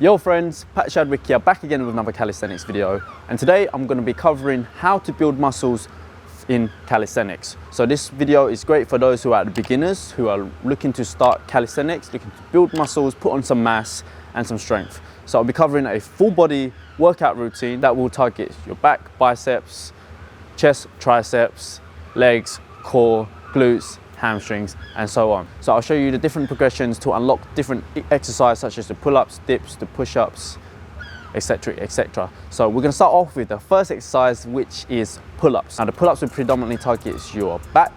Yo friends, Pat Chadwick here, back again with another calisthenics video, and today I'm going to be covering how to build muscles in calisthenics. So this video is great for those who are the beginners, who are looking to start calisthenics, looking to build muscles, put on some mass and some strength. So I'll be covering a full body workout routine that will target your back, biceps, chest, triceps, legs, core, glutes, hamstrings and so on. So I'll show you the different progressions to unlock different exercises such as the pull-ups, dips, the push-ups, etc, etc. So we're going to start off with the first exercise, which is pull-ups. Now the pull-ups will predominantly target your back,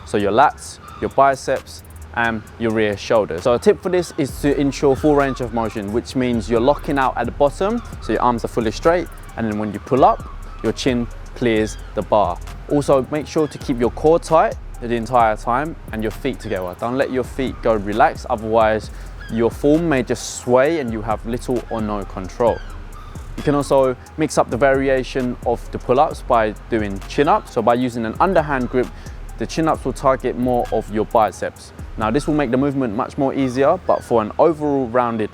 so your lats, your biceps and your rear shoulders. So a tip for this is to ensure full range of motion, which means you're locking out at the bottom so your arms are fully straight, and then when you pull up your chin clears the bar. Also make sure to keep your core tight the entire time and your feet together. Don't let your feet go relaxed, otherwise your form may just sway and you have little or no control. You can also mix up the variation of the pull-ups by doing chin-ups. So by using an underhand grip, the chin-ups will target more of your biceps. Now this will make the movement much more easier, but for an overall rounded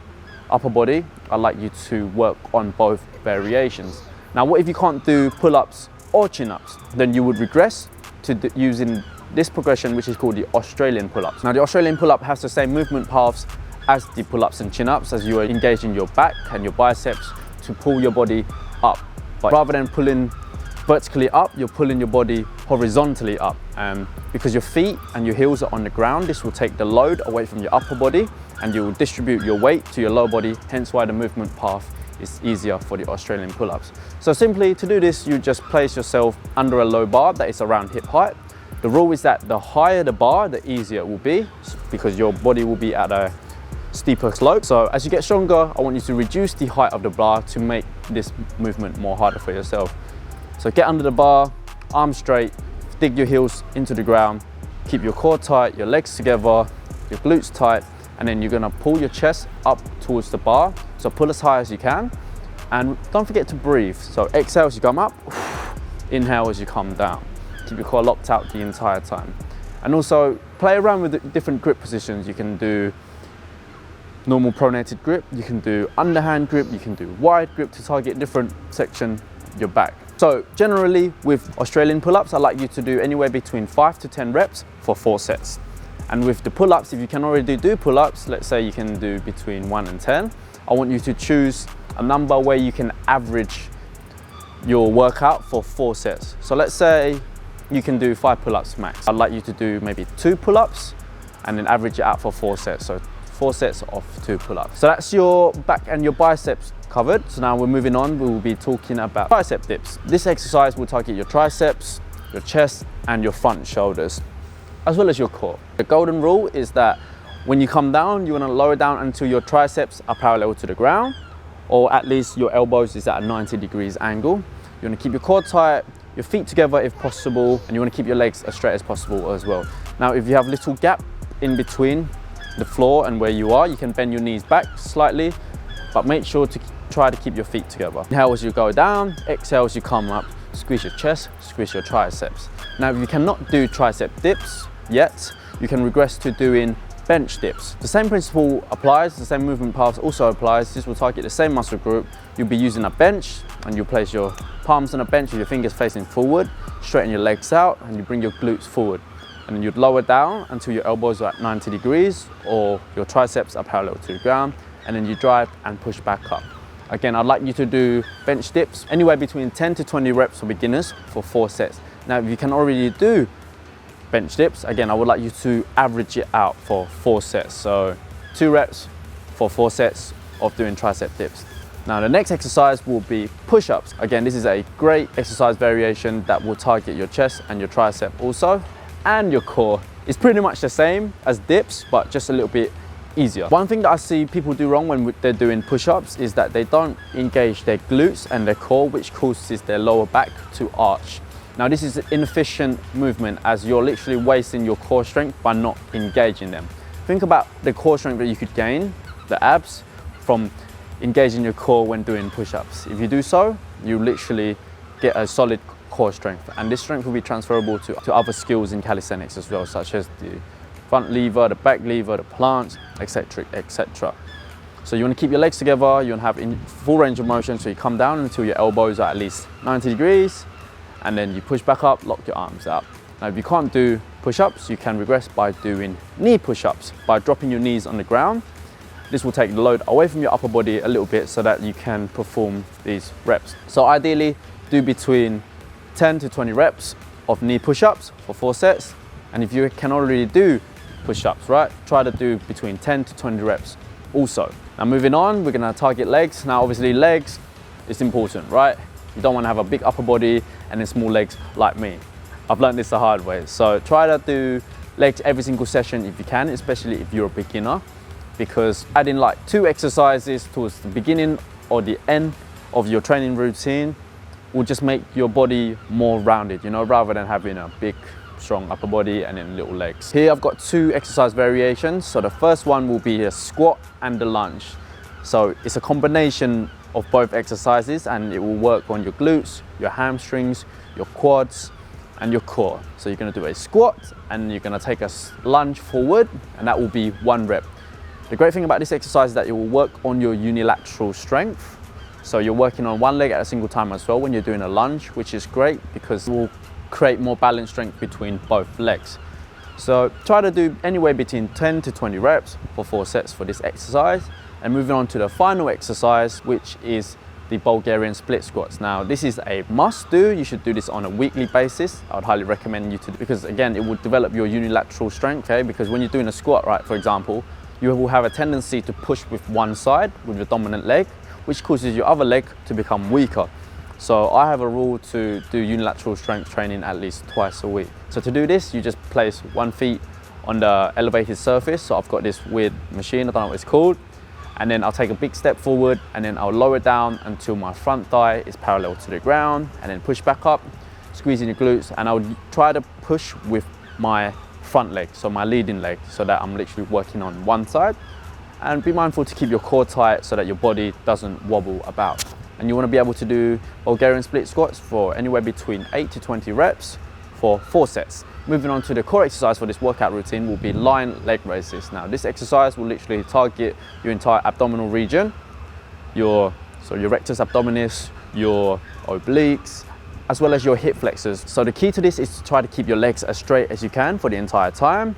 upper body, I'd like you to work on both variations. Now what if you can't do pull-ups or chin-ups? Then you would regress to using this progression, which is called the Australian pull-ups. Now the Australian pull-up has the same movement paths as the pull-ups and chin-ups, as you are engaging your back and your biceps to pull your body up. But rather than pulling vertically up, you're pulling your body horizontally up. Because your feet and your heels are on the ground, this will take the load away from your upper body and you will distribute your weight to your lower body, hence why the movement path is easier for the Australian pull-ups. So simply to do this, you just place yourself under a low bar that is around hip height. The rule is that the higher the bar, the easier it will be, because your body will be at a steeper slope. So as you get stronger, I want you to reduce the height of the bar to make this movement more harder for yourself. So get under the bar, arms straight, dig your heels into the ground, keep your core tight, your legs together, your glutes tight, and then you're gonna pull your chest up towards the bar. So pull as high as you can, and don't forget to breathe. So exhale as you come up, inhale as you come down. Keep your core locked out the entire time. And also play around with the different grip positions. You can do normal pronated grip, you can do underhand grip, you can do wide grip to target different section of your back. So generally with Australian pull-ups, I like you to do anywhere between 5 to 10 reps for 4 sets. And with the pull-ups, if you can already do pull-ups, let's say you can do between 1 and 10, I want you to choose a number where you can average your workout for 4 sets. So let's say you can do 5 pull-ups max. I'd like you to do maybe 2 pull-ups and then average it out for 4 sets. So 4 sets of 2 pull-ups. So that's your back and your biceps covered. So now we're moving on. We will be talking about bicep dips. This exercise will target your triceps, your chest and your front shoulders, as well as your core. The golden rule is that when you come down, you want to lower down until your triceps are parallel to the ground, or at least your elbows is at a 90 degrees angle. You want to keep your core tight, your feet together if possible, and you want to keep your legs as straight as possible as well. Now if you have little gap in between the floor and where you are, you can bend your knees back slightly, but make sure to try to keep your feet together. Inhale as you go down, exhale as you come up, squeeze your chest, squeeze your triceps. Now if you cannot do tricep dips yet, you can regress to doing bench dips. The same principle applies, the same movement paths also applies. This will target the same muscle group. You'll be using a bench and you place your palms on a bench with your fingers facing forward, straighten your legs out and you bring your glutes forward. And then you'd lower down until your elbows are at 90 degrees or your triceps are parallel to the ground, and then you drive and push back up. Again, I'd like you to do bench dips anywhere between 10 to 20 reps for beginners for 4 sets. Now if you can already do bench dips, again I would like you to average it out for 4 sets. So 2 reps for 4 sets of doing tricep dips. Now the next exercise will be push-ups. Again, this is a great exercise variation that will target your chest and your tricep also, and your core. It's pretty much the same as dips, but just a little bit easier. One thing that I see people do wrong when they're doing push-ups is that they don't engage their glutes and their core, which causes their lower back to arch. Now this is an inefficient movement, as you're literally wasting your core strength by not engaging them. Think about the core strength that you could gain, the abs, from engaging your core when doing push-ups. If you do so, you literally get a solid core strength, and this strength will be transferable to other skills in calisthenics as well, such as the front lever, the back lever, the planche, etc, etc. So you want to keep your legs together, you want to have in full range of motion, so you come down until your elbows are at least 90 degrees, and then you push back up, lock your arms out. Now if you can't do push-ups, you can regress by doing knee push-ups, by dropping your knees on the ground. This will take the load away from your upper body a little bit so that you can perform these reps. So ideally, do between 10 to 20 reps of knee push-ups for 4 sets. And if you can already do push-ups, right, try to do between 10 to 20 reps also. Now moving on, we're gonna target legs. Now obviously legs is important, right? You don't wanna have a big upper body and then small legs like me. I've learned this the hard way. So try to do legs every single session if you can, especially if you're a beginner, because adding like 2 exercises towards the beginning or the end of your training routine will just make your body more rounded, you know, rather than having a big, strong upper body and then little legs. Here I've got 2 exercise variations. So the first one will be a squat and a lunge. So it's a combination of both exercises, and it will work on your glutes, your hamstrings, your quads, and your core. So you're gonna do a squat and you're gonna take a lunge forward, and that will be 1 rep. The great thing about this exercise is that it will work on your unilateral strength. So you're working on 1 leg at a single time as well when you're doing a lunge, which is great because it will create more balance strength between both legs. So try to do anywhere between 10 to 20 reps for 4 sets for this exercise. And moving on to the final exercise, which is the Bulgarian split squats. Now this is a must do. You should do this on a weekly basis. I would highly recommend you to, because again, it will develop your unilateral strength, okay? Because when you're doing a squat, right, for example, you will have a tendency to push with one side, with your dominant leg, which causes your other leg to become weaker. So I have a rule to do unilateral strength training at least twice a week. So to do this, you just place 1 foot on the elevated surface. So I've got this weird machine, I don't know what it's called. And then I'll take a big step forward, and then I'll lower down until my front thigh is parallel to the ground, and then push back up, squeezing your glutes, and I'll try to push with my front leg, so my leading leg, so that I'm literally working on one side. And be mindful to keep your core tight so that your body doesn't wobble about. And you want to be able to do Bulgarian split squats for anywhere between 8 to 20 reps for 4 sets. Moving on to the core exercise for this workout routine will be lying leg raises. Now this exercise will literally target your entire abdominal region, your rectus abdominis, your obliques, as well as your hip flexors. So the key to this is to try to keep your legs as straight as you can for the entire time.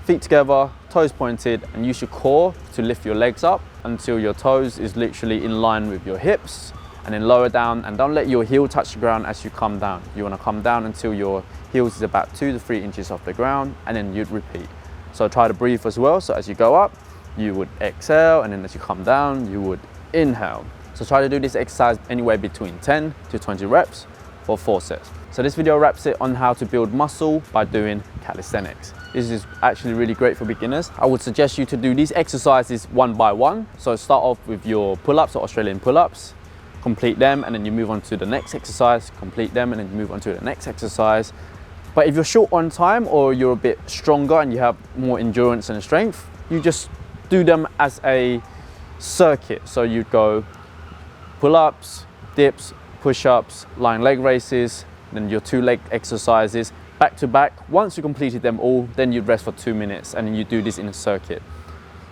Feet together, toes pointed, and use your core to lift your legs up until your toes is literally in line with your hips, and then lower down, and don't let your heel touch the ground as you come down. You want to come down until your heels is about 2 to 3 inches off the ground, and then you'd repeat. So try to breathe as well. So as you go up, you would exhale, and then as you come down, you would inhale. So try to do this exercise anywhere between 10 to 20 reps for 4 sets. So this video wraps it on how to build muscle by doing calisthenics. This is actually really great for beginners. I would suggest you to do these exercises one by one. So start off with your pull-ups or Australian pull-ups, complete them, and then you move on to the next exercise, complete them, and then you move on to the next exercise. But if you're short on time or you're a bit stronger and you have more endurance and strength, you just do them as a circuit. So you'd go pull-ups, dips, push-ups, lying leg raises, then your 2 leg exercises back to back. Once you completed them all, then you'd rest for 2 minutes, and then you do this in a circuit.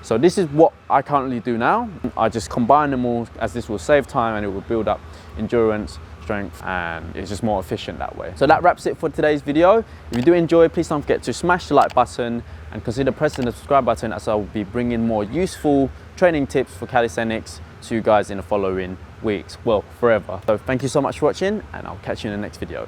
So this is what I currently do now. I just combine them all, as this will save time and it will build up endurance, strength, and it's just more efficient that way. So that wraps it for today's video. If you do enjoy, please don't forget to smash the like button and consider pressing the subscribe button, as I will be bringing more useful training tips for calisthenics to you guys in the following weeks, well, forever. So thank you so much for watching, and I'll catch you in the next video.